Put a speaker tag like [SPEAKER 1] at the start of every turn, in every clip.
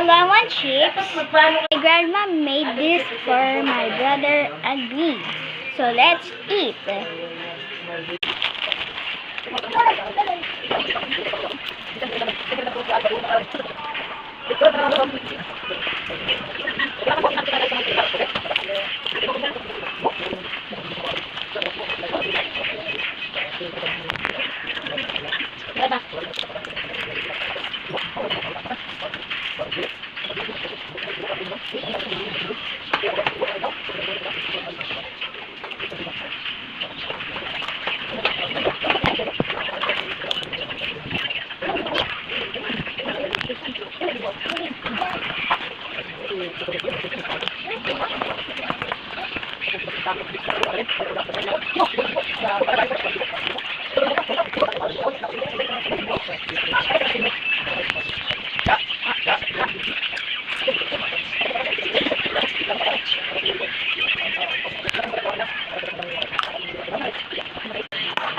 [SPEAKER 1] Hello, one chips. My grandma made this for my brother and me. So let's eat.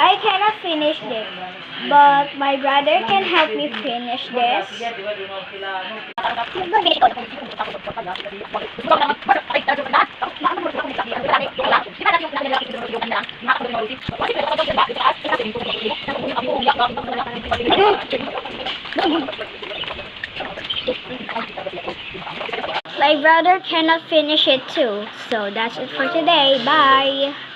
[SPEAKER 1] I cannot finish this, but my brother can help me finish this. My brother cannot finish it too, so that's it for today. Bye!